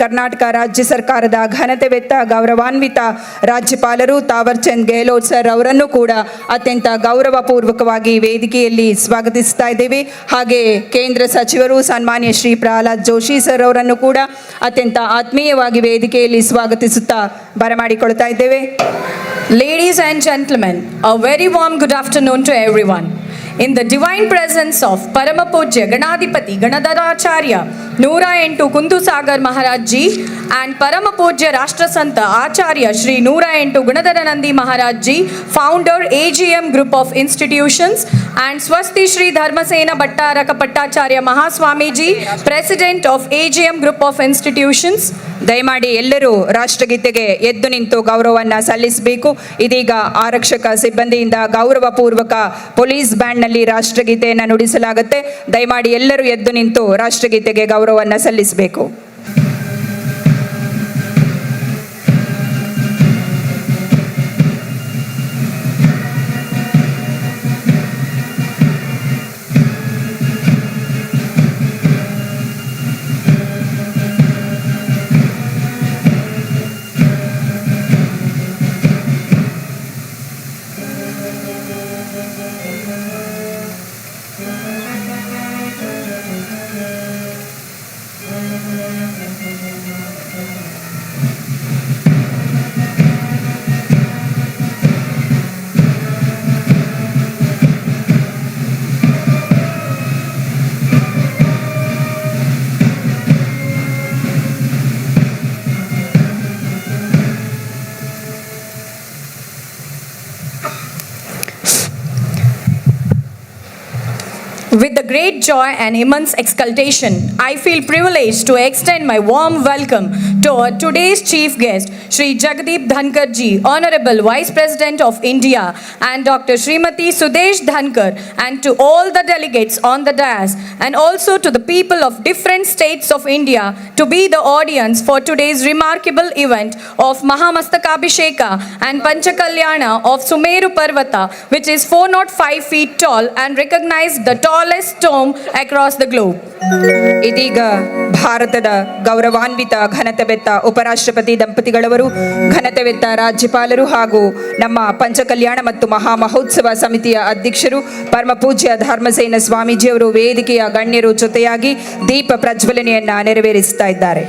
ಕರ್ನಾಟಕ ರಾಜ್ಯ ಸರ್ಕಾರದ ಘನತೆವೆತ್ತ ಗೌರವಾನ್ವಿತ ರಾಜ್ಯಪಾಲರು ತಾವರ್ ಚಂದ್ ಗೆಹ್ಲೋಟ್ ಸರ್ ಅವರನ್ನು ಕೂಡ ಅತ್ಯಂತ ಗೌರವಪೂರ್ವಕವಾಗಿ ವೇದಿಕೆಯಲ್ಲಿ ಸ್ವಾಗತಿಸ್ತಾ ಇದ್ದೇವೆ. ಹಾಗೆ ಕೇಂದ್ರ ಸಚಿವರು ಸನ್ಮಾನ್ಯ ಶ್ರೀ ಪ್ರಹ್ಲಾದ್ ಜೋಶಿ ಸರ್ ಅವರನ್ನು ಕೂಡ ಅತ್ಯಂತ ಆತ್ಮೀಯವಾಗಿ ವೇದಿಕೆಯಲ್ಲಿ ಸ್ವಾಗತಿಸುತ್ತಾ ಬರಮಾಡಿಕೊಳ್ತಾ ಇದ್ದೇವೆ. Ladies and gentlemen, a very warm good afternoon to everyone. In the divine presence of Paramapujya Ganadipati Ganadharacharya Noora Entu Kundusagar Maharaj Ji and Paramapujya Rashtrasanta Acharya Shri Noora Entu Gunadaranandi Maharaj Ji, founder AGM Group of Institutions, and Swasti Shri Dharmasena Bhattaraka Pattacharya Mahaswami Ji, President of AGM Group of Institutions. ದಯಮಾಡಿ ಎಲ್ಲರೂ ರಾಷ್ಟ್ರಗೀತೆಗೆ ಎದ್ದು ನಿಂತು ಗೌರವವನ್ನು ಸಲ್ಲಿಸಬೇಕು. ಇದೀಗ ಆರಕ್ಷಕ ಸಿಬ್ಬಂದಿಯಿಂದ ಗೌರವಪೂರ್ವಕ police ಬ್ಯಾಂಡ್ನಲ್ಲಿ ರಾಷ್ಟ್ರಗೀತೆಯನ್ನು ನುಡಿಸಲಾಗುತ್ತೆ. ದಯಮಾಡಿ ಎಲ್ಲರೂ ಎದ್ದು ನಿಂತು ರಾಷ್ಟ್ರಗೀತೆಗೆ ಗೌರವವನ್ನು ಸಲ್ಲಿಸಬೇಕು. With the great joy and immense exultation, I feel privileged to extend my warm welcome to our today's chief guest, Shri Jagdeep Dhankar Ji, Honorable Vice President of India, and Dr. Srimati Sudesh Dhankar, and to all the delegates on the dais, and also to the people of different states of India to be the audience for today's remarkable event of Mahamastakabhisheka and Panchakalyana of Sumeru Parvata, which is 405 feet tall and recognized the tallest tomb across the globe. ಇದೀಗ ಭಾರತದ ಗೌರವಾನ್ವಿತ ಘನತೆವೆತ್ತ ಉಪರಾಷ್ಟ್ರಪತಿ ದಂಪತಿಗಳವರು, ಘನತೆವೆತ್ತ ರಾಜ್ಯಪಾಲರು ಹಾಗೂ ನಮ್ಮ ಪಂಚಕಲ್ಯಾಣ ಮತ್ತು ಮಹಾ ಮಹೋತ್ಸವ ಸಮಿತಿಯ ಅಧ್ಯಕ್ಷರು ಪರಮಪೂಜ್ಯ ಧರ್ಮಸೇನ ಸ್ವಾಮೀಜಿಯವರು ವೇದಿಕೆಯ ಗಣ್ಯರು ಜೊತೆಯಾಗಿ ದೀಪ ಪ್ರಜ್ವಲನೆಯನ್ನ ನೆರವೇರಿಸ್ತಾ ಇದ್ದಾರೆ.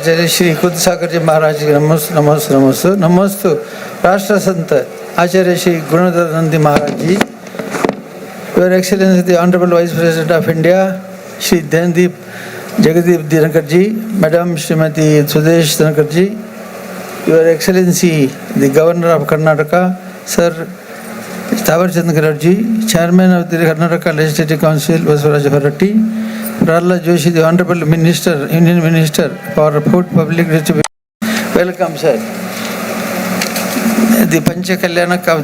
आचार्य श्री खुदसागर जी महाराज जी नमस्तु नमस्तु नमस्तु नमस्तु राष्ट्र संत Acharya Shri Gunadhar Nandi Maharaj ji, your excellency the honourable vice president of India Shri Dhandeep Jagdeep Dhankhar ji, madam Shrimati Sudesh Dhankhar ji, your excellency the governor of Karnataka sir Thawarchand Gehlot ji, chairman of the Karnataka legislative council Basavaraj Horatti, Prahlad Joshi, the Honorable Minister, Union Minister for Food Public Distribution. Welcome, sir. The Pancha Kalyanak of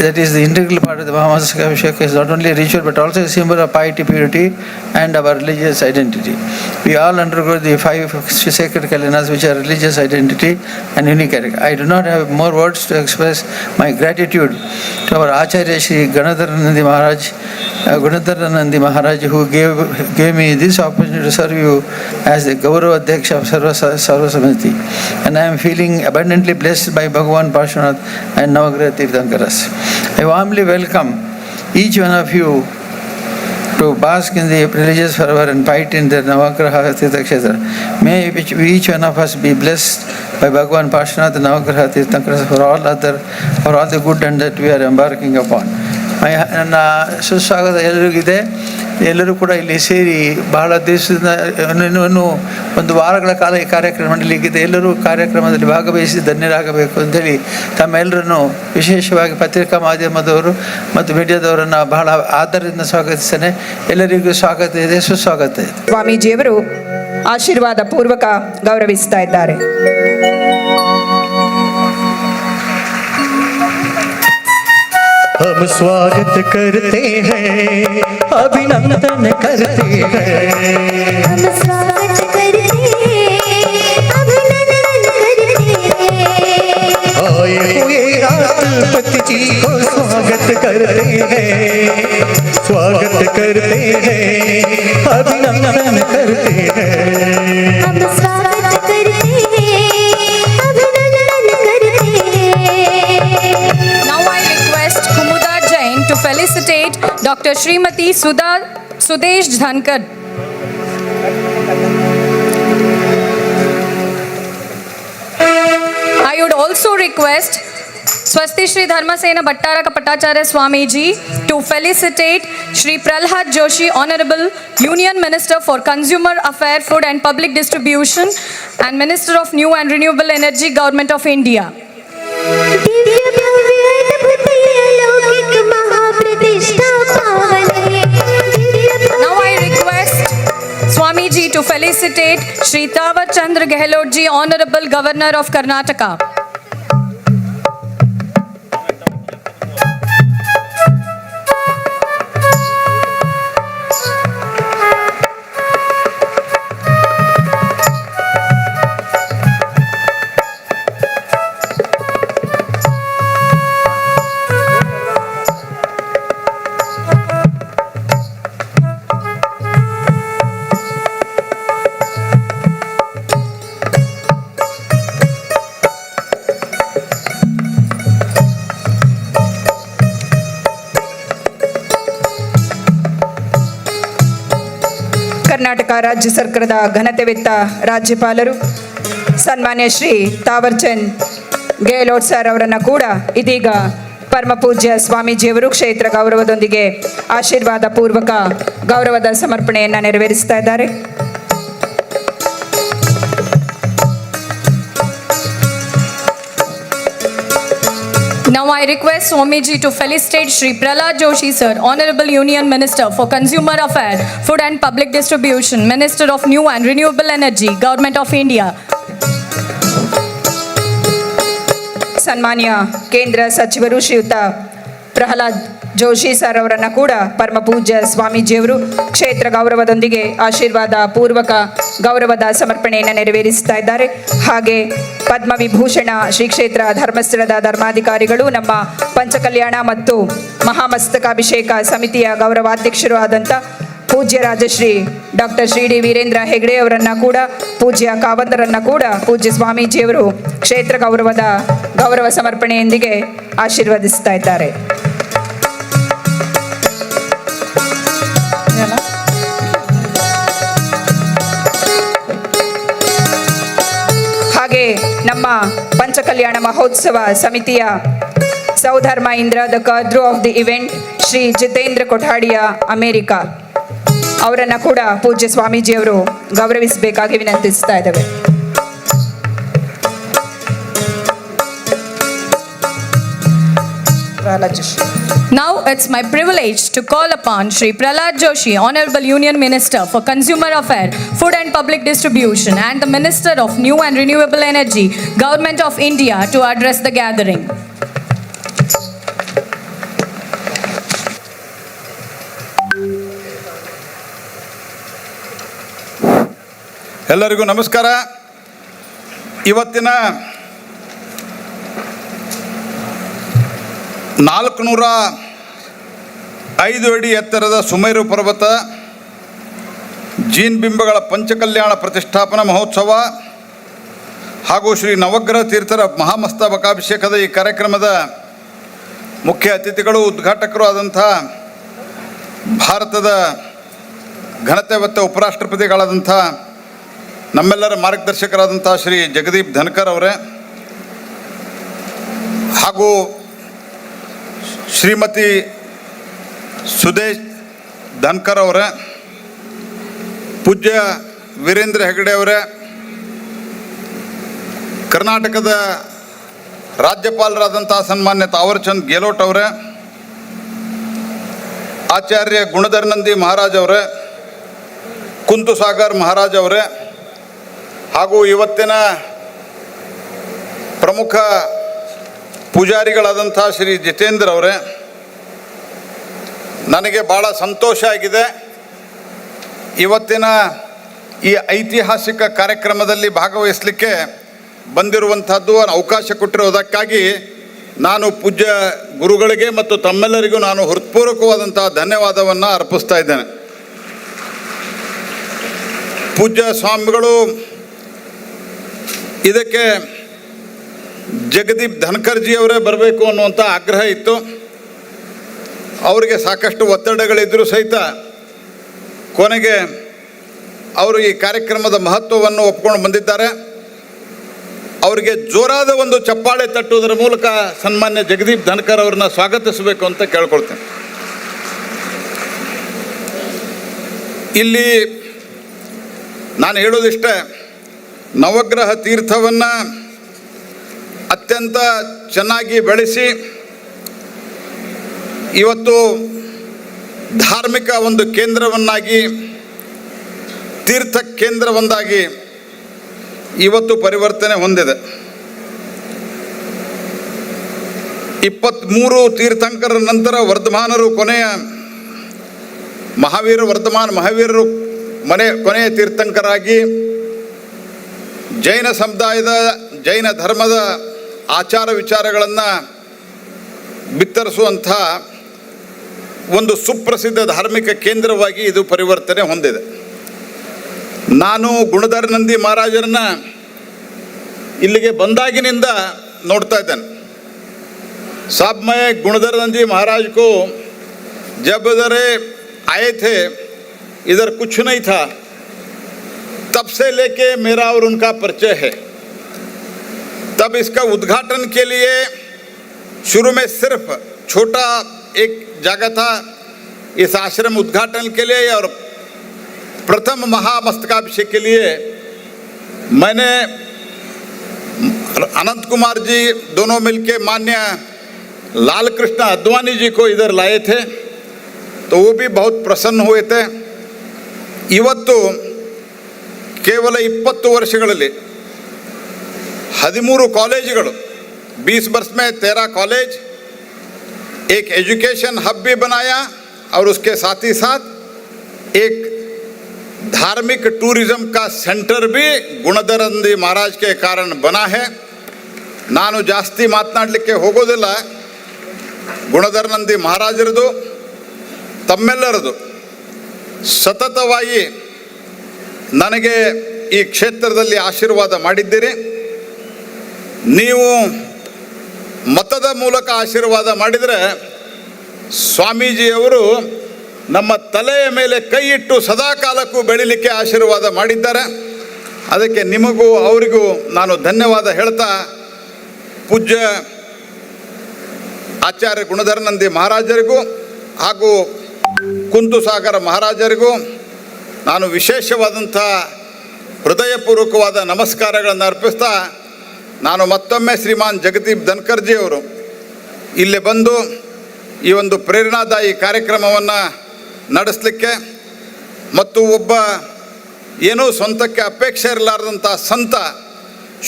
that is the integral part of the Mahamasakabhishek is not only a ritual but also a symbol of piety, purity and our religious identity. We all undergo the 5 sacred Kalyanas which are religious identity and unique character. I do not have more words to express my gratitude to our Acharya Shri Ganadharanandi Maharaj who gave me this opportunity to serve you as the Gaurav Adhyaksha of Sarva Samiti, and I am feeling abundantly blessed by Bhagavan Parshvanath and Navagraha Tirthankaras. I warmly welcome each one of you to bask in the religious fervor and piety in the Navagraha Tirthakshetra. May each one of us be blessed by Bhagavan Parshvanath and Navagraha Tirthankaras for all the good and that we are embarking upon. ನನ್ನ ಸುಸ್ವಾಗತ ಎಲ್ಲರಿಗಿದೆ. ಎಲ್ಲರೂ ಕೂಡ ಇಲ್ಲಿ ಸೇರಿ ಬಹಳ ದಿವಸದಿಂದ ಇನ್ನೂ ಒಂದು ವಾರಗಳ ಕಾಲ ಈ ಕಾರ್ಯಕ್ರಮ ನಡೀಲಿಕ್ಕಿದೆ. ಎಲ್ಲರೂ ಕಾರ್ಯಕ್ರಮದಲ್ಲಿ ಭಾಗವಹಿಸಿ ಧನ್ಯರಾಗಬೇಕು ಅಂತೇಳಿ ತಮ್ಮೆಲ್ಲರನ್ನು ವಿಶೇಷವಾಗಿ ಪತ್ರಿಕಾ ಮಾಧ್ಯಮದವರು ಮತ್ತು ಮೀಡಿಯಾದವರನ್ನು ಬಹಳ ಆದರದಿಂದ ಸ್ವಾಗತಿಸ್ತೇನೆ. ಎಲ್ಲರಿಗೂ ಸ್ವಾಗತ ಇದೆ, ಸುಸ್ವಾಗತ ಇದೆ. ಸ್ವಾಮೀಜಿಯವರು ಆಶೀರ್ವಾದ ಪೂರ್ವಕ ಗೌರವಿಸ್ತಾ ಇದ್ದಾರೆ. हम स्वागत करते हैं, अभिनंदन करते हैं, हम स्वागत करते हैं, अभिनंदन करते हैं। आए हुए राष्ट्रपति जी को स्वागत करते हैं, स्वागत करते हैं, अभिनंदन करते हैं। हम स्वागत करते हैं, अभिनंदन करते हैं। Now I request Kumudar Jain to felicitate Dr. Srimati Sudesh Dhankar. I would also request Swasti Shri Dharmasena Bhattaraka Patacharya Swami Ji to felicitate Shri Prahlad Joshi, Honorable Union Minister for Consumer Affairs, Food and Public Distribution and Minister of New and Renewable Energy, Government of India. Divya भव्य अद्भुत अलौकिक महाप्रतिष्ठा पावन है। Now I request Swami Ji to felicitate Shri Tawarchand Gehlot Ji, Honorable Governor of Karnataka. Karnataka ರಾಜ್ಯ ಸರ್ಕಾರದ ಘನತೆವೆತ್ತ ರಾಜ್ಯಪಾಲರು ಸನ್ಮಾನ್ಯ Shri Thawarchand Gehlot sir ಅವರನ್ನು ಕೂಡ ಇದೀಗ ಪರಮ ಪೂಜ್ಯ ಸ್ವಾಮೀಜಿಯವರು ಕ್ಷೇತ್ರ ಗೌರವದೊಂದಿಗೆ ಆಶೀರ್ವಾದ ಪೂರ್ವಕ ಗೌರವದ ಸಮರ್ಪಣೆಯನ್ನು ನೆರವೇರಿಸ್ತಾ ಇದ್ದಾರೆ. Now I request Swami Ji to felicitate Shri Prahlad Joshi Sir, Honorable Union Minister for Consumer Affairs, Food and Public Distribution, Minister of New and Renewable Energy, Government of India. ಸನ್ಮಾನ್ಯ ಕೇಂದ್ರ ಸಚಿವರು ಶ್ರೀಯುತ ಪ್ರಹ್ಲಾದ್ ಜೋಶಿ ಸರ್ ಅವರನ್ನು ಕೂಡ ಪರಮ ಪೂಜ್ಯ ಸ್ವಾಮೀಜಿಯವರು ಕ್ಷೇತ್ರ ಗೌರವದೊಂದಿಗೆ ಆಶೀರ್ವಾದ ಪೂರ್ವಕ ಗೌರವದ ಸಮರ್ಪಣೆಯನ್ನು ನೆರವೇರಿಸ್ತಾ ಇದ್ದಾರೆ. ಹಾಗೆ ಪದ್ಮವಿಭೂಷಣ ಶ್ರೀ ಕ್ಷೇತ್ರ ಧರ್ಮಸ್ಥಳದ ಧರ್ಮಾಧಿಕಾರಿಗಳು, ನಮ್ಮ ಪಂಚಕಲ್ಯಾಣ ಮತ್ತು ಮಹಾಮಸ್ತಕಾಭಿಷೇಕ ಸಮಿತಿಯ ಗೌರವಾಧ್ಯಕ್ಷರು ಆದಂಥ ಪೂಜ್ಯ ರಾಜಶ್ರೀ ಡಾಕ್ಟರ್ ಶ್ರೀ ಡಿ ವೀರೇಂದ್ರ ಹೆಗ್ಡೆ ಅವರನ್ನು ಕೂಡ, ಪೂಜ್ಯ ಕಾವಂದರನ್ನು ಕೂಡ ಪೂಜ್ಯ ಸ್ವಾಮೀಜಿಯವರು ಕ್ಷೇತ್ರ ಗೌರವ ಸಮರ್ಪಣೆಯೊಂದಿಗೆ ಆಶೀರ್ವದಿಸ್ತಾ ಇದ್ದಾರೆ. ಪಂಚಕಲ್ಯಾಣ ಮಹೋತ್ಸವ ಸಮಿತಿಯ ಸೌಧರ್ಮ ಇಂದ್ರ ದ ಕರ್ದ್ರೂ of the event Shri Jitendra Kothadiya America ಅವರನ್ನು ಕೂಡ ಪೂಜ್ಯ ಸ್ವಾಮೀಜಿಯವರು ಗೌರವಿಸಬೇಕಾಗಿ ವಿನಂತಿಸ್ತಾ ಇದ್ದೇವೆ. Now it's my privilege to call upon Shri Prahlad Joshi, Honorable Union Minister for Consumer Affairs, Food and Public Distribution and the Minister of New and Renewable Energy, Government of India to address the gathering. ಎಲ್ಲರಿಗೂ ನಮಸ್ಕಾರ. ಇವತ್ತಿನ 405 ಅಡಿ ಎತ್ತರದ ಸುಮೇರು ಪರ್ವತ gene ಬಿಂಬಗಳ Panchakalyana ಪ್ರತಿಷ್ಠಾಪನಾ ಮಹೋತ್ಸವ ಹಾಗೂ ಶ್ರೀ ನವಗ್ರಹ ತೀರ್ಥರ ಮಹಾಮಸ್ತಕಾಭಿಷೇಕದ ಈ ಕಾರ್ಯಕ್ರಮದ ಮುಖ್ಯ ಅತಿಥಿಗಳು ಉದ್ಘಾಟಕರು ಆದಂಥ ಭಾರತದ ಘನತೆ ಮತ್ತು ಉಪರಾಷ್ಟ್ರಪತಿಗಳಾದಂಥ ನಮ್ಮೆಲ್ಲರ ಮಾರ್ಗದರ್ಶಕರಾದಂಥ ಶ್ರೀ ಜಗದೀಪ್ ಧನ್ಕರ್ ಅವರೇ ಹಾಗೂ ಶ್ರೀಮತಿ ಸುದೇಶ್ ಧನ್ಕರ್ ಅವರೇ, ಪೂಜ್ಯ ವೀರೇಂದ್ರ ಹೆಗಡೆ ಅವರೇ, ಕರ್ನಾಟಕದ ರಾಜ್ಯಪಾಲರಾದಂಥ ಸನ್ಮಾನ್ಯ ತಾವರ್ಚಂದ್ ಗೆಹ್ಲೋಟ್ ಅವರೇ, ಆಚಾರ್ಯ ಗುಣಧರ್ನಂದಿ ಮಹಾರಾಜ್ ಅವರೇ, ಕುಂತು ಸಾಗರ್ ಮಹಾರಾಜ್ ಅವರೇ ಹಾಗೂ ಇವತ್ತಿನ ಪ್ರಮುಖ ಪೂಜಾರಿಗಳಾದಂಥ ಶ್ರೀ ಜಿತೇಂದ್ರ ಅವರೇ, ನನಗೆ ಭಾಳ ಸಂತೋಷ ಆಗಿದೆ. ಇವತ್ತಿನ ಈ ಐತಿಹಾಸಿಕ ಕಾರ್ಯಕ್ರಮದಲ್ಲಿ ಭಾಗವಹಿಸಲಿಕ್ಕೆ ಬಂದಿರುವಂಥದ್ದು ಅವಕಾಶ ಕೊಟ್ಟಿರೋದಕ್ಕಾಗಿ ನಾನು ಪೂಜ್ಯ ಗುರುಗಳಿಗೆ ಮತ್ತು ತಮ್ಮೆಲ್ಲರಿಗೂ ನಾನು ಹೃತ್ಪೂರ್ವಕವಾದಂಥ ಧನ್ಯವಾದವನ್ನು ಅರ್ಪಿಸ್ತಾ ಇದ್ದೇನೆ. ಪೂಜ್ಯ ಸ್ವಾಮಿಗಳು ಇದಕ್ಕೆ ಜಗದೀಪ್ ಧನ್ಕರ್ಜಿ ಅವರೇ ಬರಬೇಕು ಅನ್ನುವಂಥ ಆಗ್ರಹ ಇತ್ತು. ಅವರಿಗೆ ಸಾಕಷ್ಟು ಒತ್ತಡಗಳಿದ್ದರೂ ಸಹಿತ ಕೊನೆಗೆ ಅವರು ಈ ಕಾರ್ಯಕ್ರಮದ ಮಹತ್ವವನ್ನು ಒಪ್ಕೊಂಡು ಬಂದಿದ್ದಾರೆ. ಅವರಿಗೆ ಜೋರಾದ ಒಂದು ಚಪ್ಪಾಳೆ ತಟ್ಟುವುದರ ಮೂಲಕ ಸನ್ಮಾನ್ಯ ಜಗದೀಪ್ ಧನ್ಕರ್ ಅವ್ರನ್ನ ಸ್ವಾಗತಿಸಬೇಕು ಅಂತ ಕೇಳ್ಕೊಳ್ತೇನೆ. ಇಲ್ಲಿ ನಾನು ಹೇಳೋದಿಷ್ಟೇ, ನವಗ್ರಹ ತೀರ್ಥವನ್ನು ಅತ್ಯಂತ ಚೆನ್ನಾಗಿ ಬೆಳೆಸಿ ಇವತ್ತು ಧಾರ್ಮಿಕ ಒಂದು ಕೇಂದ್ರವನ್ನಾಗಿ, ತೀರ್ಥ ಕೇಂದ್ರವೊಂದಾಗಿ ಇವತ್ತು ಪರಿವರ್ತನೆ ಹೊಂದಿದೆ. 23 ತೀರ್ಥಂಕರರ ನಂತರ ವರ್ಧಮಾನರು ಕೊನೆಯ ಮಹಾವೀರರು ಕೊನೆಯ ತೀರ್ಥಂಕರಾಗಿ ಜೈನ ಸಮುದಾಯದ ಜೈನ ಧರ್ಮದ ಆಚಾರ ವಿಚಾರಗಳನ್ನು ಬಿತ್ತರಿಸುವಂಥ ಒಂದು ಸುಪ್ರಸಿದ್ಧ ಧಾರ್ಮಿಕ ಕೇಂದ್ರವಾಗಿ ಇದು ಪರಿವರ್ತನೆ ಹೊಂದಿದೆ. ನಾನು ಗುಣಧರ್ನಂದಿ ಮಹಾರಾಜರನ್ನ ಇಲ್ಲಿಗೆ ಬಂದಾಗಿನಿಂದ ನೋಡ್ತಾ ಇದ್ದೇನೆ. साहब मैं गुणधर नंदी महाराज को जब इधर आए थे, इधर कुछ नहीं था, तब से लेके मेरा और उनका परिचय है. तब इसका उद्घाटन के लिए शुरू में सिर्फ छोटा एक जगह था इस आश्रम उद्घाटन के लिए, और प्रथम महामस्तकाभिषेक के लिए मैंने अनंत कुमार जी दोनों मिलके मान्य लाल कृष्ण अद्वानी जी को इधर लाए थे, तो वो भी बहुत प्रसन्न हुए थे. ಇವತ್ತು ಕೇವಲ 20 ವರ್ಷಗಳಲ್ಲಿ 13 कॉलेजಗಳು, 20 वर्ष में 13 कॉलेज, एक एजुकेशन हब भी बनाया और उसके साथ ही साथ एक धार्मिक टूरिज्म का सेंटर भी गुणधरनंदी महाराज के कारण बना है. ನಾನು ಜಾಸ್ತಿ ಮಾತನಾಡಲಿಕ್ಕೆ ಹೋಗೋದಿಲ್ಲ. ಗುಣಧರ್ನಂದಿ ಮಹಾರಾಜರದು ತಮ್ಮೆಲ್ಲರದು ಸತತವಾಗಿ ನನಗೆ ಈ ಕ್ಷೇತ್ರದಲ್ಲಿ ಆಶೀರ್ವಾದ ಮಾಡಿದ್ದೀರಿ. ನೀವು ಮತದ ಮೂಲಕ ಆಶೀರ್ವಾದ ಮಾಡಿದರೆ ಸ್ವಾಮೀಜಿಯವರು ನಮ್ಮ ತಲೆಯ ಮೇಲೆ ಕೈ ಇಟ್ಟು ಸದಾ ಕಾಲಕ್ಕೂ ಬೆಳಿಲಿಕ್ಕೆ ಆಶೀರ್ವಾದ ಮಾಡಿದ್ದಾರೆ. ಅದಕ್ಕೆ ನಿಮಗೂ ಅವರಿಗೂ ನಾನು ಧನ್ಯವಾದ ಹೇಳ್ತಾ, ಪೂಜ್ಯ ಆಚಾರ್ಯ ಗುಣಧರನಂದಿ ಮಹಾರಾಜರಿಗೂ ಹಾಗೂ ಕುಂತುಸಾಗರ ಮಹಾರಾಜರಿಗೂ ನಾನು ವಿಶೇಷವಾದಂಥ ಹೃದಯಪೂರ್ವಕವಾದ ನಮಸ್ಕಾರಗಳನ್ನು ಅರ್ಪಿಸ್ತಾ, ನಾನು ಮತ್ತೊಮ್ಮೆ ಶ್ರೀಮಾನ್ ಜಗದೀಪ್ ಧನ್ಕರ್ಜಿ ಅವರು ಇಲ್ಲಿ ಬಂದು ಈ ಒಂದು ಪ್ರೇರಣಾದಾಯಿ ಕಾರ್ಯಕ್ರಮವನ್ನು ನಡೆಸಲಿಕ್ಕೆ ಮತ್ತು ಒಬ್ಬ ಏನೂ ಸ್ವಂತಕ್ಕೆ ಅಪೇಕ್ಷೆ ಇರಲಾರ್ದಂಥ ಸಂತ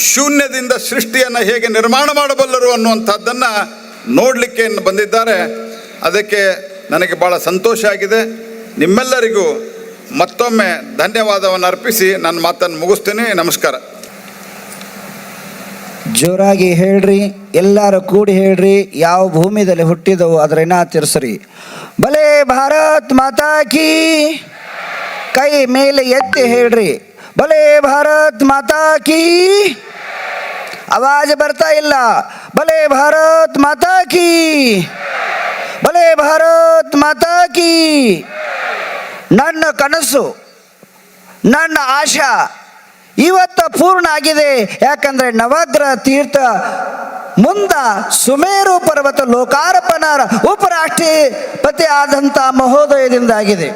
ಶೂನ್ಯದಿಂದ ಸೃಷ್ಟಿಯನ್ನು ಹೇಗೆ ನಿರ್ಮಾಣ ಮಾಡಬಲ್ಲರು ಅನ್ನುವಂಥದ್ದನ್ನು ನೋಡಲಿಕ್ಕೆ ಬಂದಿದ್ದಾರೆ. ಅದಕ್ಕೆ ನನಗೆ ಭಾಳ ಸಂತೋಷ ಆಗಿದೆ. ನಿಮ್ಮೆಲ್ಲರಿಗೂ ಮತ್ತೊಮ್ಮೆ ಧನ್ಯವಾದವನ್ನು ಅರ್ಪಿಸಿ ನನ್ನ ಮಾತನ್ನು ಮುಗಿಸ್ತೀನಿ. ನಮಸ್ಕಾರ. ಜೋರಾಗಿ ಹೇಳ್ರಿ, ಎಲ್ಲರೂ ಕೂಡಿ ಹೇಳ್ರಿ. ಯಾವ ಭೂಮಿದಲ್ಲಿ ಹುಟ್ಟಿದವು ಅದರನ್ನ ತಿರ್ಸ್ರಿ. ಭಲೆ ಭಾರತ್ ಮಾತಾ ಕೀ, ಕೈ ಮೇಲೆ ಎತ್ತಿ ಹೇಳ್ರಿ. ಭಲೆ ಭಾರತ್ ಮಾತಾ ಕೀ. ಆವಾಜ್ ಬರ್ತಾ ಇಲ್ಲ. ಭಲೆ ಭಾರತ್ ಮಾತಾ ಕೀ, ಭಲೆ ಭಾರತ್ ಮಾತಾ ಕೀ. ನನ್ನ ಕನಸು, ನನ್ನ ಆಶಾ ಇವತ್ತು ಪೂರ್ಣ ಆಗಿದೆ. ಯಾಕಂದರೆ ನವಗ್ರಹ ತೀರ್ಥ ಮುಂದ ಸುಮೇರು ಪರ್ವತ ಲೋಕಾರ್ಪಣ ಉಪರಾಷ್ಟ್ರಪತಿ ಆದಂಥ ಮಹೋದಯದಿಂದ ಆಗಿದೆ.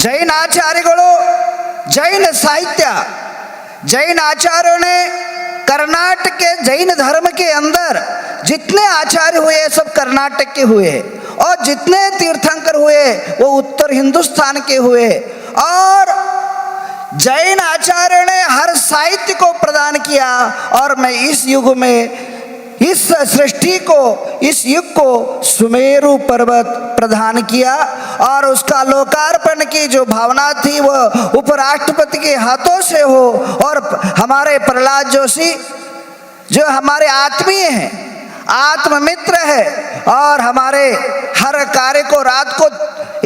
जैन आचार्यों, जैन साहित्य, जैन आचार्यों ने कर्नाटक के जैन धर्म के अंदर जितने आचार्य हुए सब कर्नाटक के हुए और जितने तीर्थंकर हुए वो उत्तर हिंदुस्तान के हुए। और जैन आचार्यों ने हर साहित्य को प्रदान किया। और मैं इस युग में इस सृष्टि को, इस युग को सुमेरु पर्वत प्रदान किया और उसका लोकार्पण की जो भावना थी वह उपराष्ट्रपति के हाथों से हो। और हमारे प्रहलाद जोशी जो हमारे आत्मीय हैं, आत्ममित्र है, और हमारे हर कार्य को रात को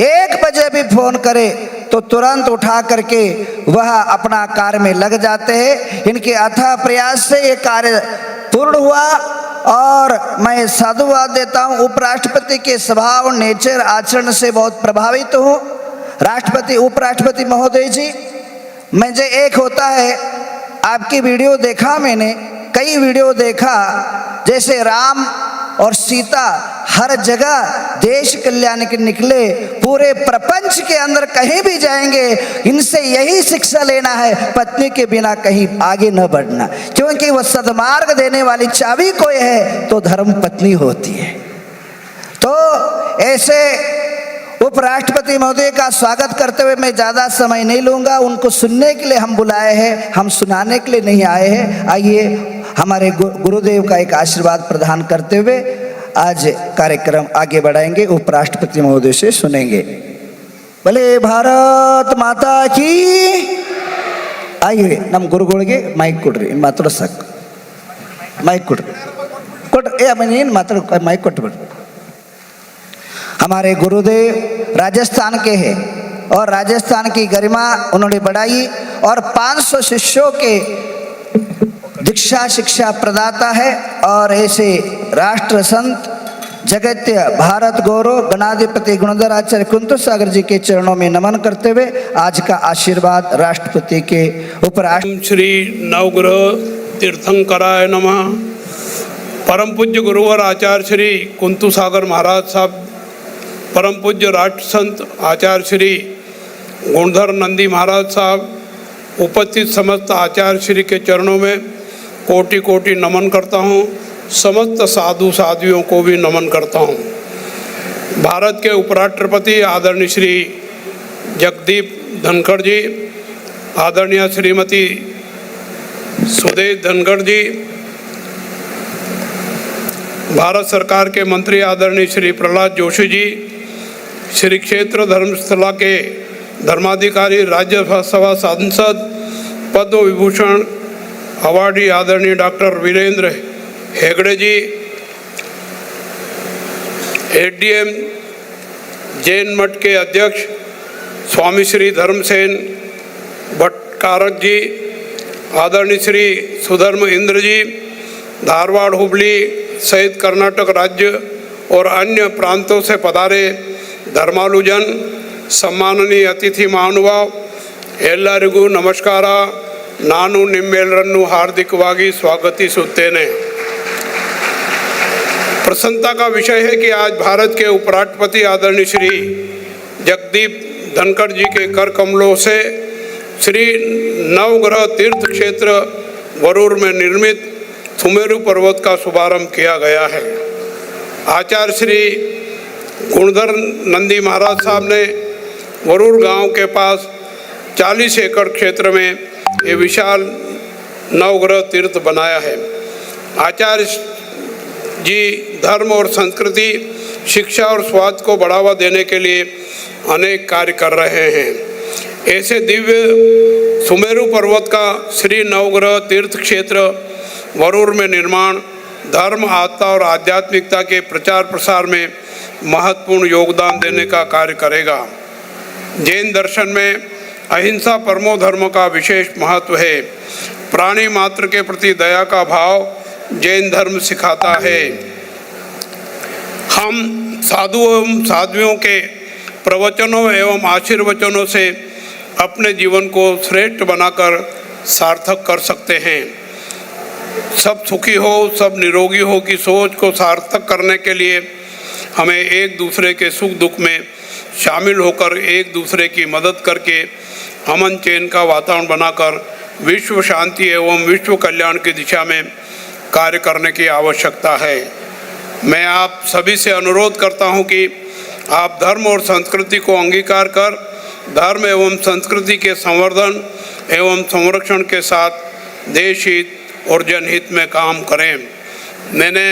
1 बजे भी फोन करे तो तुरंत उठा करके वह अपना कार्य में लग जाते हैं। इनके अथक प्रयास से ये कार्य पूर्ण हुआ और मैं साधुवाद देता हूँ। उपराष्ट्रपति के स्वभाव, नेचर, आचरण से बहुत प्रभावित हूँ। राष्ट्रपति, उपराष्ट्रपति महोदय जी, मुझे एक होता है, आपकी वीडियो देखा मैंने, कई वीडियो देखा, जैसे राम और सीता हर जगह देश कल्याण के निकले, पूरे प्रपंच के अंदर कहीं भी जाएंगे इनसे यही शिक्षा लेना है, पत्नी के बिना कहीं आगे न बढ़ना, क्योंकि वह सद्मार्ग देने वाली चाबी कोई है तो धर्म पत्नी होती है। तो ऐसे उपराष्ट्रपति महोदय का स्वागत करते हुए मैं ज़्यादा समय नहीं लूँगा। उनको सुनने के लिए हम बुलाए हैं, हम सुनाने के लिए नहीं आए हैं। आइए हमारे गुरुदेव का एक आशीर्वाद प्रदान करते हुए आज कार्यक्रम आगे बढ़ाएंगे। उपराष्ट्रपति महोदय से सुनेंगे। भले भारत माता की। आइए ನಮ್ಮ ಗುರುಗಳಿಗೆ ಮೈಕ್ ಕೊಡ್ರಿ, ಮಾತಾಡೋ ಸಾಕು. ಮೈಕ್ ಕೊಡ್ರಿ, ಕೊಡ್ರಿ. ಏನು ಮಾತಾಡೋ, ಮೈಕ್ ಕೊಟ್ಬಿಡ್ರಿ. हमारे गुरुदेव राजस्थान के हैं और राजस्थान की गरिमा उन्होंने बढ़ाई और 500 शिष्यों के दीक्षा शिक्षा प्रदाता है। और ऐसे राष्ट्र संत जगत्य भारत गौरव गणाधिपति गुणधर आचार्य कुंतुसागर जी के चरणों में नमन करते हुए आज का आशीर्वाद राष्ट्रपति के उपराष्ट्रपति श्री नवग्रह तीर्थंकराय नमः। परम पूज्य गुरुवर आचार्य श्री कुंतुसागर महाराज साहब, परम पूज्य राष्ट्र संत आचार्य श्री गुणधर नंदी महाराज साहब, उपस्थित समस्त आचार्य श्री के चरणों में कोटि कोटि नमन करता हूँ। समस्त साधु साध्वियों को भी नमन करता हूँ। भारत के उपराष्ट्रपति आदरणीय श्री जगदीप धनखड़ जी, आदरणीय श्रीमती सुदेश धनखड़ जी, भारत सरकार के मंत्री आदरणीय श्री प्रहलाद जोशी जी, श्री क्षेत्र धर्मस्थला के धर्माधिकारी, राज्यसभा सांसद, पद्म विभूषण अवार्डी आदरणीय डॉक्टर वीरेंद्र हेगड़े जी, एडीएम जैन मठ के अध्यक्ष स्वामी श्री धर्मसेन भट्टकारक जी, आदरणीय श्री सुधर्म इंद्र जी, धारवाड़ हुबली सहित कर्नाटक राज्य और अन्य प्रांतों से पधारे धर्मालुजन, ಸನ್ಮಾನನೀಯ ಅತಿಥಿ ಮಹಾನುಭಾವ್ ಎಲ್ಲರಿಗೂ ನಮಸ್ಕಾರ. ನಾನು ನಿಮ್ಮೆಲ್ಲರನ್ನು ಹಾರ್ದಿಕವಾಗಿ ಸ್ವಾಗತಿಸುತ್ತೇನೆ. प्रसन्नता का विषय है कि आज भारत के उपराष्ट्रपति आदरणीय श्री जगदीप धनखड़ जी के कर कमलों से श्री नवग्रह तीर्थ क्षेत्र वरूर में निर्मित सुमेरु पर्वत का शुभारंभ किया गया है. आचार्य श्री गुणधर नंदी महाराज साहब ने वरूर गांव के पास 40 एकड़ क्षेत्र में ये विशाल नवग्रह तीर्थ बनाया है. आचार्य जी धर्म और संस्कृति, शिक्षा और स्वास्थ्य को बढ़ावा देने के लिए अनेक कार्य कर रहे हैं. ऐसे दिव्य सुमेरु पर्वत का श्री नवग्रह तीर्थ क्षेत्र वरूर में निर्माण धर्म, आस्था और आध्यात्मिकता के प्रचार प्रसार में महत्वपूर्ण योगदान देने का कार्य करेगा. जैन दर्शन में अहिंसा परमो धर्म का विशेष महत्व है. प्राणी मात्र के प्रति दया का भाव जैन धर्म सिखाता है. हम साधु एवं साध्वियों के प्रवचनों एवं आशीर्वचनों से अपने जीवन को श्रेष्ठ बनाकर सार्थक कर सकते हैं. सब सुखी हो, सब निरोगी हो की सोच को सार्थक करने के लिए हमें एक दूसरे के सुख दुख में शामिल होकर एक दूसरे की मदद करके अमन चैन का वातावरण बनाकर विश्व शांति एवं विश्व कल्याण की दिशा में कार्य करने की आवश्यकता है. मैं आप सभी से अनुरोध करता हूं कि आप धर्म और संस्कृति को अंगीकार कर धर्म एवं संस्कृति के संवर्धन एवं संरक्षण के साथ देश हित और जनहित में काम करें. मैंने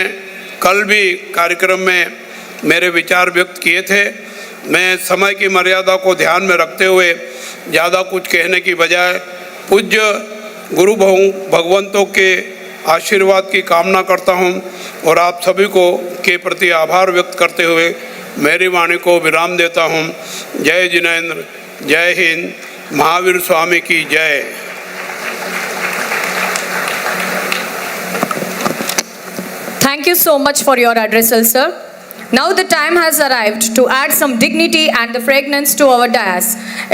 कल भी कार्यक्रम में मेरे विचार व्यक्त किए थे. मैं समय की मर्यादा को ध्यान में रखते हुए ज़्यादा कुछ कहने की बजाय पूज्य गुरु भगवंतों के आशीर्वाद की कामना करता हूं और आप सभी को के प्रति आभार व्यक्त करते हुए मेरी वाणी को विराम देता हूं. जय जिनेंद्र, जय हिंद, महावीर स्वामी की जय. Thank you so much for your address, sir. Now the time has arrived to add some dignity and the fragrance to our dais.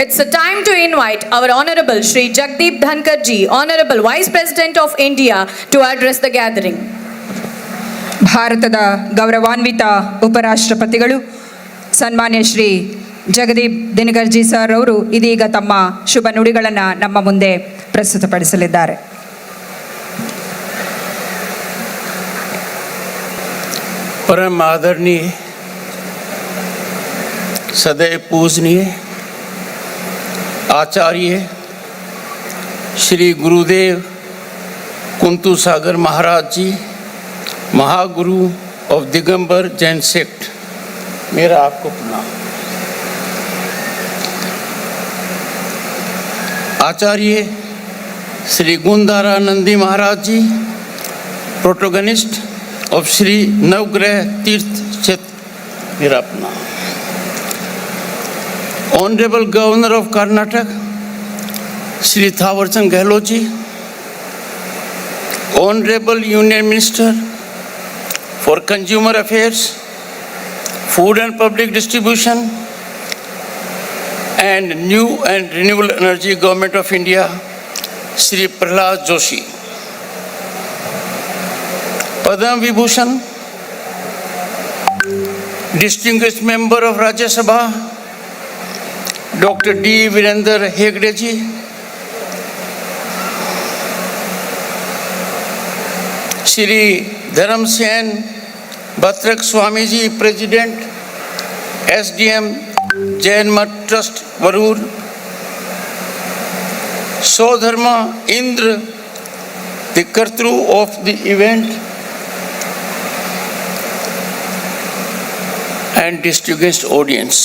It's a time to invite our Honorable Shri Jagdeep Dhankar ji, Honorable Vice President of India, to address the gathering. ಭಾರತದ ಗೌರವಾನ್ವಿತ ಉಪರಾಷ್ಟ್ರಪತಿಗಳು ಸನ್ಮಾನ್ಯ Shri Jagdeep Dhankhar G sir ಅವರು ಇದೀಗ ತಮ್ಮ ಶುಭ ನುಡಿಗಳನ್ನು ನಮ್ಮ ಮುಂದೆ ಪ್ರಸ್ತುತಪಡಿಸಲಿದ್ದಾರೆ. परम आदरणीय, सदैव पूजनीय आचार्य श्री गुरुदेव कुंतु सागर महाराज जी, महागुरु ऑफ दिगंबर जैन सेक्ट, मेरा आपको प्रणाम. आचार्य श्री गुणधारानंदी महाराज जी, प्रोटोगनिस्ट ऑफ श्री नवग्रह तीर्थ क्षेत्र, मेरा अपना. Honourable governor of Karnataka Shri Thaawarchand Gehlot ji, honourable union minister for consumer affairs, food and public distribution and new and renewable energy, government of India Shri Pralhad Joshi. Padma Vibhushan distinguished member of Rajya Sabha doctor D Veerendra Heggade ji, Shri Dharmasen Bhattaraka Swami ji, president SDM Jain Math trust Varur, Saudharma Indra the कर्तृ of the event and distinguished audience.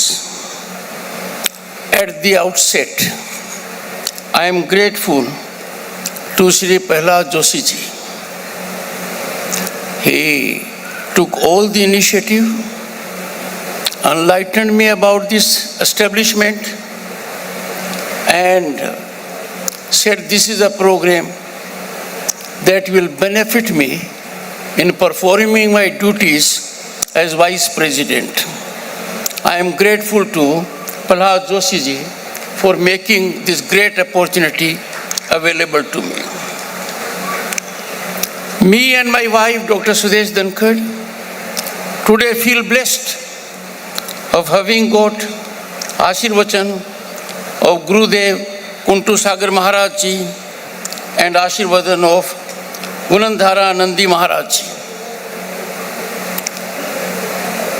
At the outset, I am grateful to Shri Prahlad Joshi ji. He took all the initiative, enlightened me about this establishment, and said this is a program that will benefit me in performing my duties as Vice President. I am grateful to Prahlad Joshi ji for making this great opportunity available to me. Me and my wife, Dr. Sudesh Dhankar, today feel blessed of having got Ashirvachan of Gurudev Kuntu Sagar Maharaj ji and Ashirvadan of Gunandhara Nandi Maharaj ji.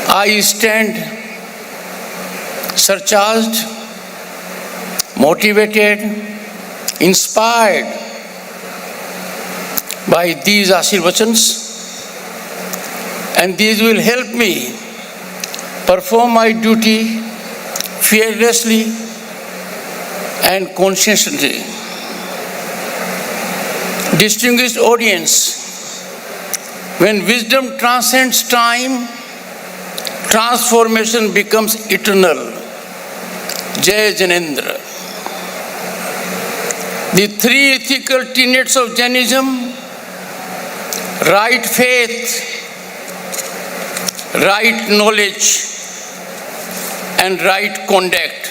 I stand surcharged, motivated, inspired by these Ashirvachans, and these will help me perform my duty fearlessly and conscientiously. Distinguished audience, when wisdom transcends time, transformation becomes eternal. Jai Janendra. The three ethical tenets of Jainism: right faith, right knowledge, and right conduct,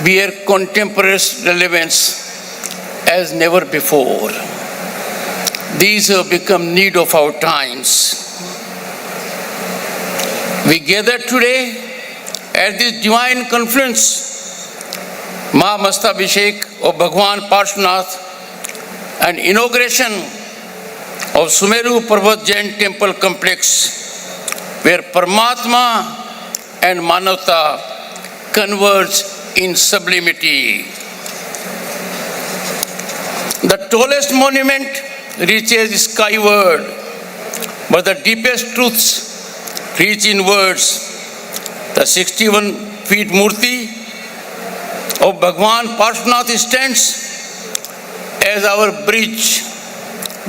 bear contemporary relevance as never before. These have become need of our times. We gather today at this divine confluence, Mahamasta-abhishek of Bhagwan Parshvanath and inauguration of Sumeru Parvat Jain Temple Complex, where Paramatma and Manavta converge in sublimity. The tallest monument reaches skyward, but the deepest truths reach inwards. The 61 feet Murti of Bhagwan Parshvanath stands as our bridge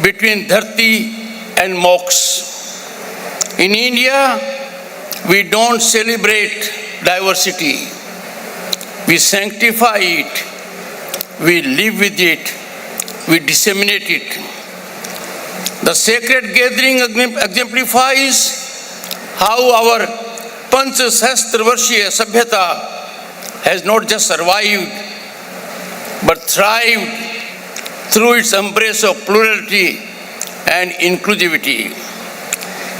between Dharti and Moksha. In India, we don't celebrate diversity. We sanctify it, we live with it, we disseminate it. The sacred gathering exemplifies how our Panchasahastra-varshiya Sabhyata has not just survived, but thrived through its embrace of plurality and inclusivity.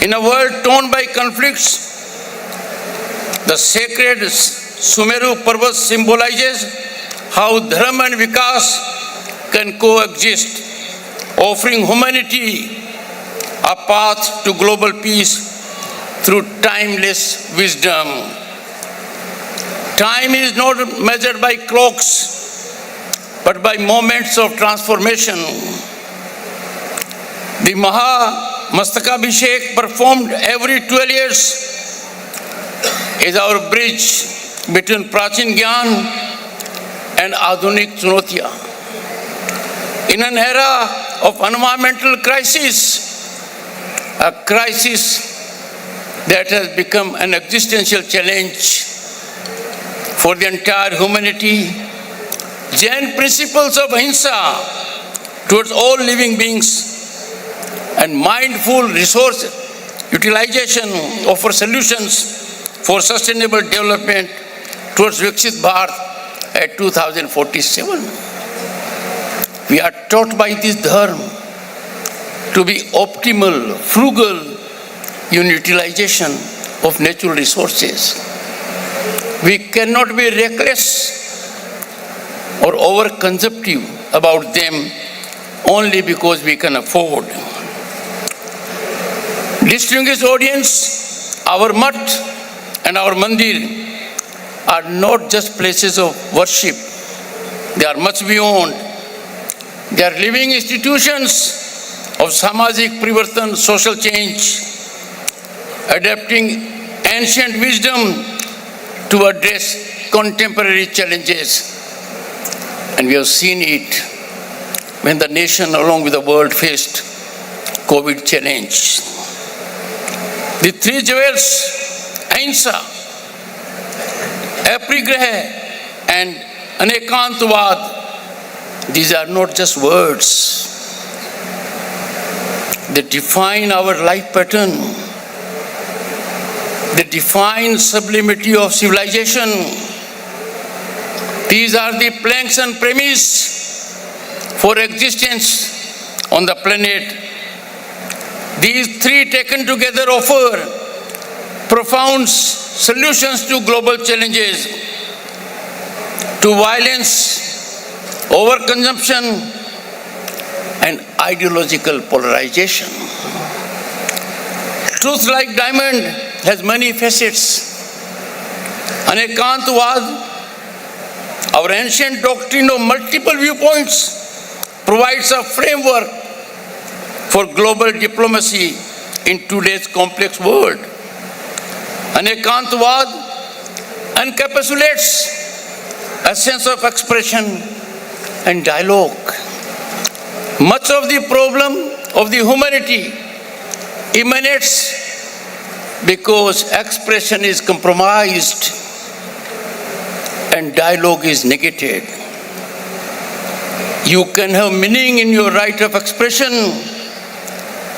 In a world torn by conflicts, the sacred Sumeru Parvat symbolizes how Dharma and Vikas can coexist, offering humanity a path to global peace through timeless wisdom. Time is not measured by clocks, but by moments of transformation. The Mahamastaka-abhishek performed every 12 years is our bridge between Prachin Gyan and Adhunik Chunotiya. In an era of environmental crisis, a crisis that has become an existential challenge for the entire humanity, Jain principles of ahimsa towards all living beings and mindful resource utilization offer solutions for sustainable development towards Viksit Bharat at 2047. We are taught by this dharma to be optimal, frugal in utilization of natural resources. We cannot be reckless or over-consumptive about them only because we can afford. Distinguished audience, our mat and our mandir are not just places of worship. They are much beyond. They are living institutions of samajik privartan, social change, adapting ancient wisdom to address contemporary challenges. And we have seen it when the nation along with the world faced COVID challenge. The three jewels, ahimsa, aparigraha, and anekantavad, these are not just words. They define our life pattern. They define sublimity of civilization. These are the planks and premise for existence on the planet. These three taken together offer profound solutions to global challenges, to violence, overconsumption, and ideological polarization. Truth like diamond has many facets. Anekantwad, our ancient doctrine of multiple viewpoints, provides a framework for global diplomacy in today's complex world. Anekantwad encapsulates a sense of expression and dialogue. Much of the problem of the humanity emanates because expression is compromised and dialogue is negated. You can have meaning in your right of expression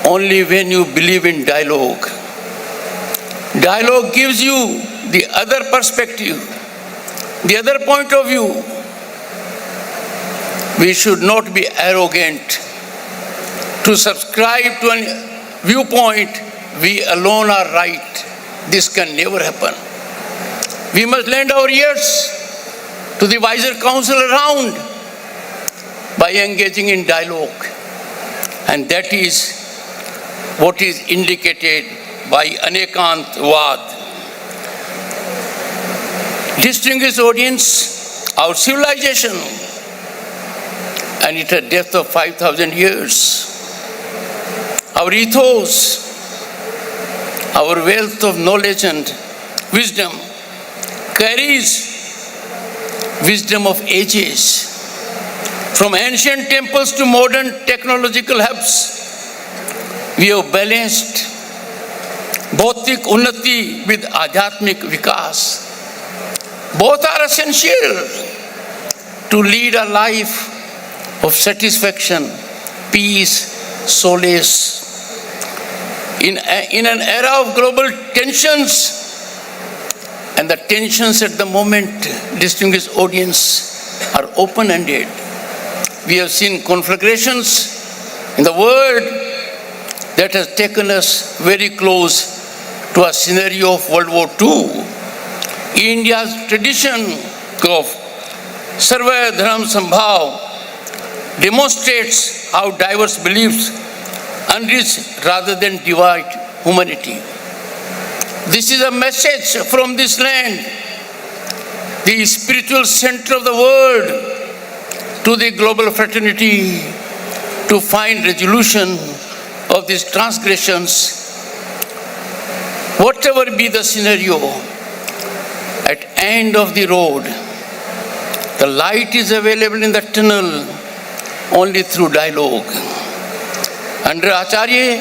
only when you believe in dialogue. Dialogue gives you the other perspective, the other point of view. We should not be arrogant to subscribe to a viewpoint we alone are right. This can never happen. We must lend our ears to the wiser counsel around by engaging in dialogue. And that is what is indicated by Anekantwad. Distinguished audience, our civilization, and it a depth of 5,000 years, our ethos, our wealth of knowledge and wisdom carries wisdom of ages. From ancient temples to modern technological hubs, we have balanced Bhautik Unnati with Adhyatmik Vikas. Both are essential to lead a life of satisfaction, peace, solace. In an era of global tensions, and the tensions at the moment, distinguished audience, are open-ended. We have seen conflagrations in the world that has taken us very close to a scenario of World War II. India's tradition of Sarva Dharam Sambhav demonstrates how diverse beliefs enrich rather than divide humanity. This is a message from this land, the spiritual center of the world, to the global fraternity to find resolution of these transgressions. Whatever be the scenario, at end of the road, the light is available in the tunnel only through dialogue. Under Acharya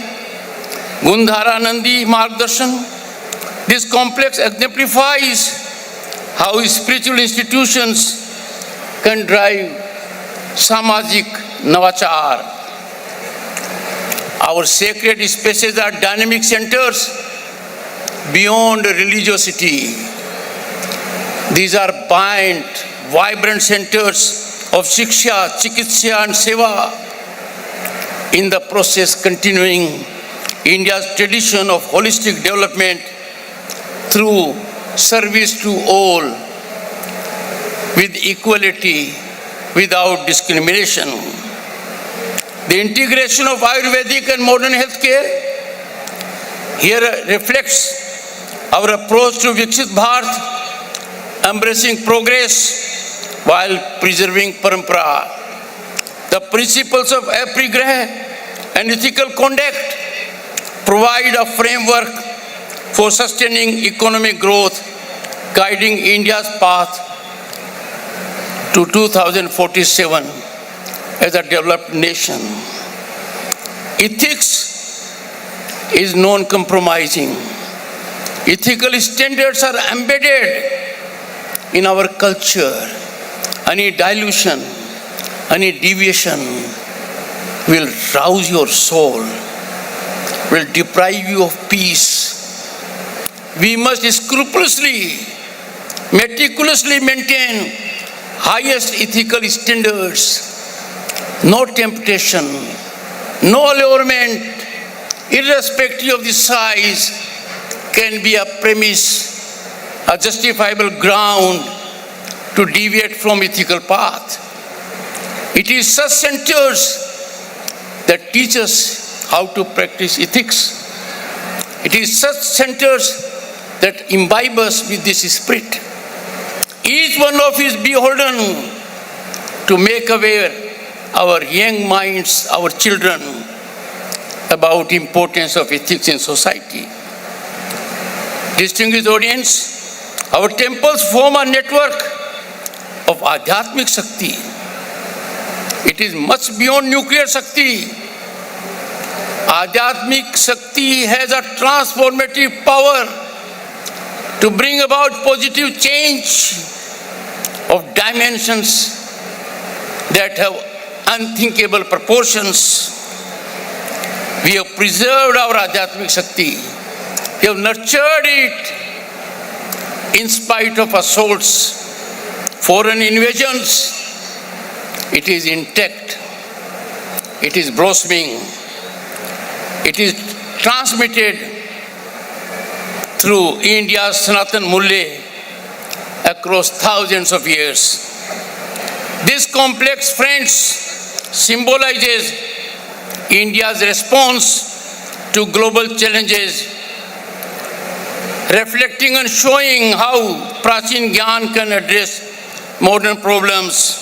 Gundharanandi Margdarshan, this complex exemplifies how spiritual institutions can drive samajik navachar. Our sacred spaces are dynamic centers beyond religiosity. These are vibrant centers of shiksha, chikitsya and seva. In the process, continuing India's tradition of holistic development through service to all with equality, without discrimination. The integration of Ayurvedic and modern healthcare here reflects our approach to Viksit Bharat, embracing progress while preserving parampara. The principles of aparigraha and ethical conduct provide a framework for sustaining economic growth, guiding India's path to 2047 as a developed nation. Ethics is non-compromising. Ethical standards are embedded in our culture. Any dilution, any deviation will rouse your soul, will deprive you of peace, we must scrupulously, meticulously maintain highest ethical standards. No temptation, no allurement, irrespective of the size, can be a premise, a justifiable ground to deviate from ethical path. It is such centers that teach us how to practice ethics. It is such centers that imbibe us with this spirit. Each one of us is beholden to make aware our young minds, our children, about importance of ethics in society. Distinguished audience, our temples form a network of Adhyatmik Shakti. It is much beyond nuclear Shakti. Adhyatmik Shakti has a transformative power to bring about positive change of dimensions that have unthinkable proportions. We have preserved our Adhyatmik Shakti. We have nurtured it in spite of assaults, foreign invasions. It is intact. It is blossoming. It is transmitted through India's Sanatan Mulya across thousands of years. This complex, friends, symbolizes India's response to global challenges, reflecting and showing how Prachin Gyan can address modern problems.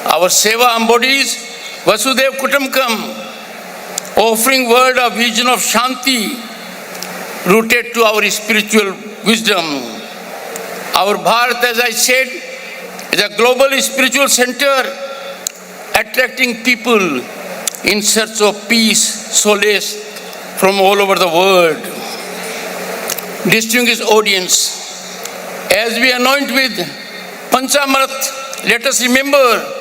Our Seva embodies Vasudev Kutumbakam, offering world a vision of Shanti rooted to our spiritual wisdom. Our Bharat, as I said, is a global spiritual center attracting people in search of peace, solace from all over the world. Distinguished audience, as we anoint with Panchamrit, let us remember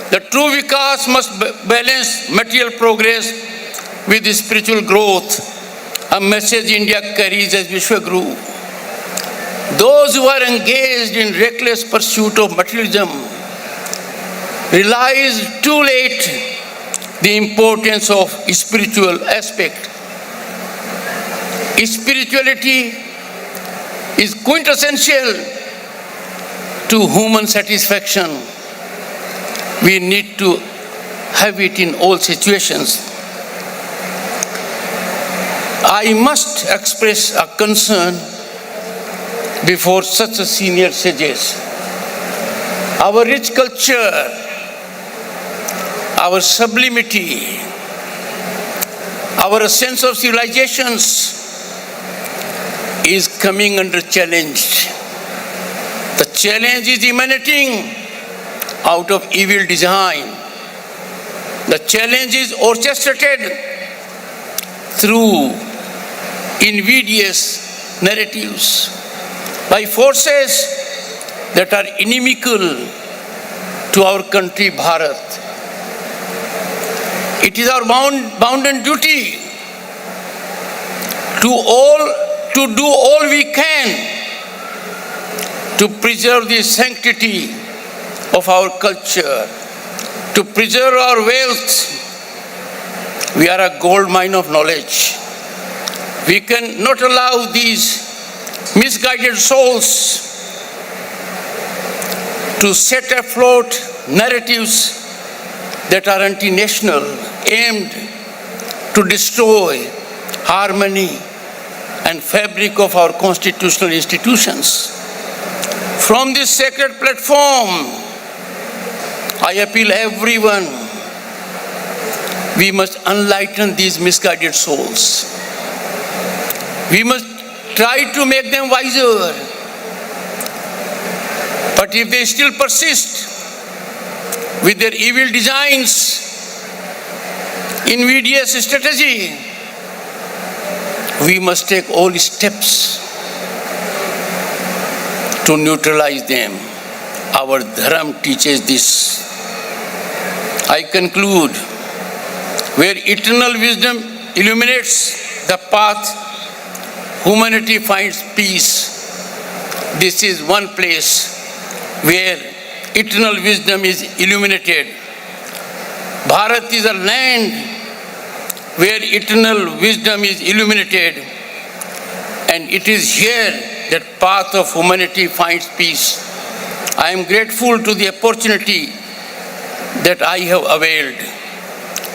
the true Vikas must balance material progress with spiritual growth, a message India carries as Vishwaguru. Those who are engaged in reckless pursuit of materialism realize too late the importance of spiritual aspect. Spirituality is quintessential to human satisfaction. We need to have it in all situations. I must express a concern before such a senior sages. Our rich culture, our sublimity, our sense of civilizations is coming under challenge. The challenge is emanating out of evil design. The challenge is orchestrated through invidious narratives by forces that are inimical to our country, Bharat. It is our bounden duty to do all we can to preserve the sanctity of our culture, to preserve our wealth. We are a gold mine of knowledge. We cannot allow these misguided souls to set afloat narratives that are anti-national, aimed to destroy harmony and fabric of our constitutional institutions. From this sacred platform, I appeal everyone, we must enlighten these misguided souls. We must try to make them wiser. But if they still persist with their evil designs, invidious strategy, we must take all steps to neutralize them. Our Dharam teaches this. I conclude, where eternal wisdom illuminates the path, humanity finds peace. This is one place where eternal wisdom is illuminated. Bharat is a land where eternal wisdom is illuminated, and it is here that path of humanity finds peace. I am grateful to the opportunity that I have availed.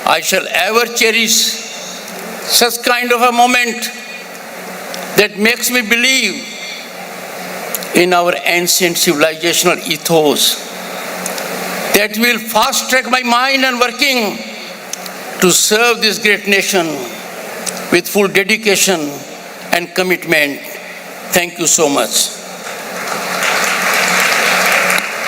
I shall ever cherish such kind of a moment that makes me believe in our ancient civilizational ethos, that will fast track my mind and working to serve this great nation with full dedication and commitment. Thank you so much.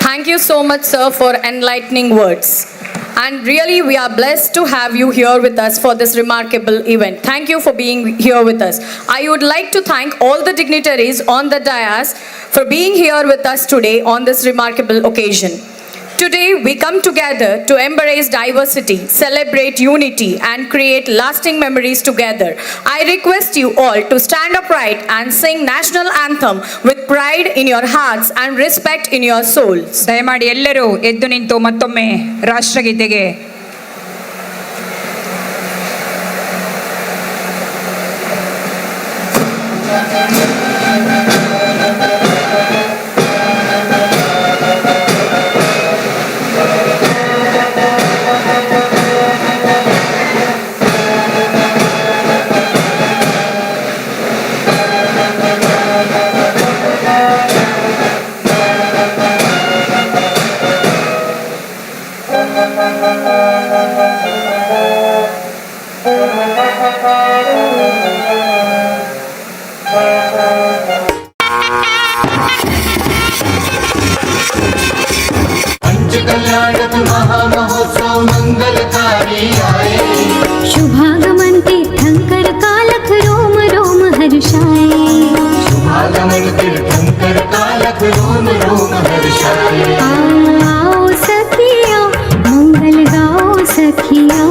Thank you so much, sir, for enlightening words. And really, we are blessed to have you here with us for this remarkable event. Thank you for being here with us. I would like to thank all the dignitaries on the dais for being here with us today on this remarkable occasion. Today, we come together to embrace diversity, celebrate unity, and create lasting memories together. I request you all to stand upright and sing national anthem with pride in your hearts and respect in your souls. ದಯಮಾಡಿ ಎಲ್ಲರೂ ಎದ್ದು ನಿಂತು ಮತ್ತೊಮ್ಮೆ ರಾಷ್ಟ್ರಗೀತೆಗೆ शुभागमन तीर्थंकर कालख रोम रोम हर्षाए आओ सखिया मंगल गाओ सखिया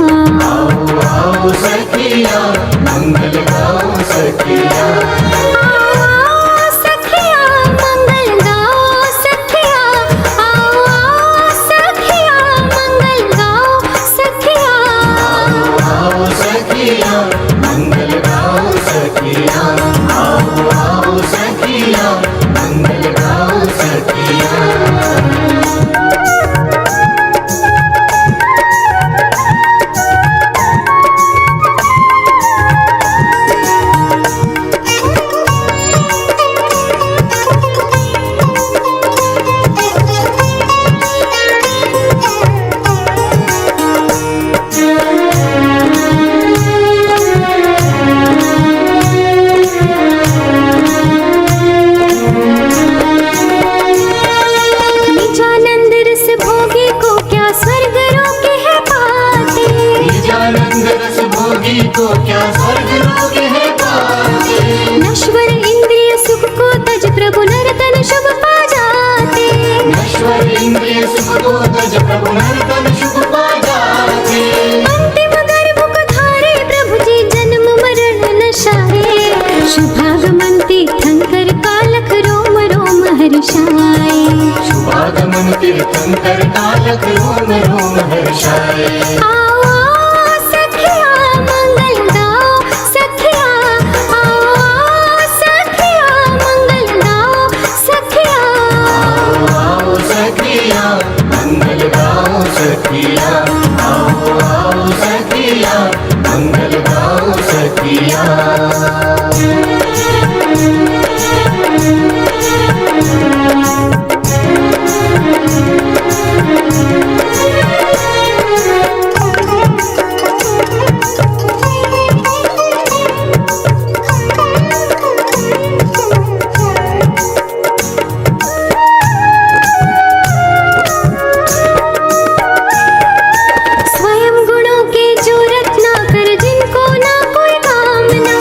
नश्वर इंद्रिय सुख को तज प्रभु नरतन शुभ पा जाते अंतिम गर्भ को धारे प्रभु जी जन्म मरण नशाए शुभागमन तीर्थंकर कालख रोम रोम हर्षाए आओ सखिया मंगल गाओ सखिया आओ सखिया मंगल गाओ सखिया स्वयं गुणों के जो रत्ना कर जिनको ना कोई कामना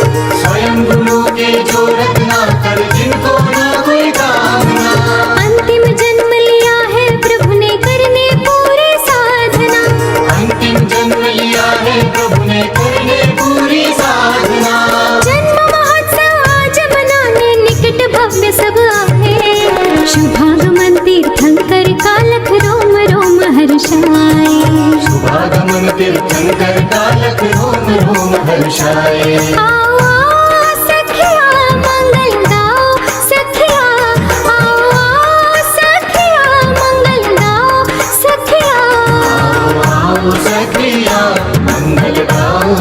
तीर्थंकर कालक रोम रोम हर्षाए। आओ आओ सखिया मंगल गाओ सखिया, आओ आओ सखिया मंगल गाओ सखिया। आओ सखिया मंगल गाओ।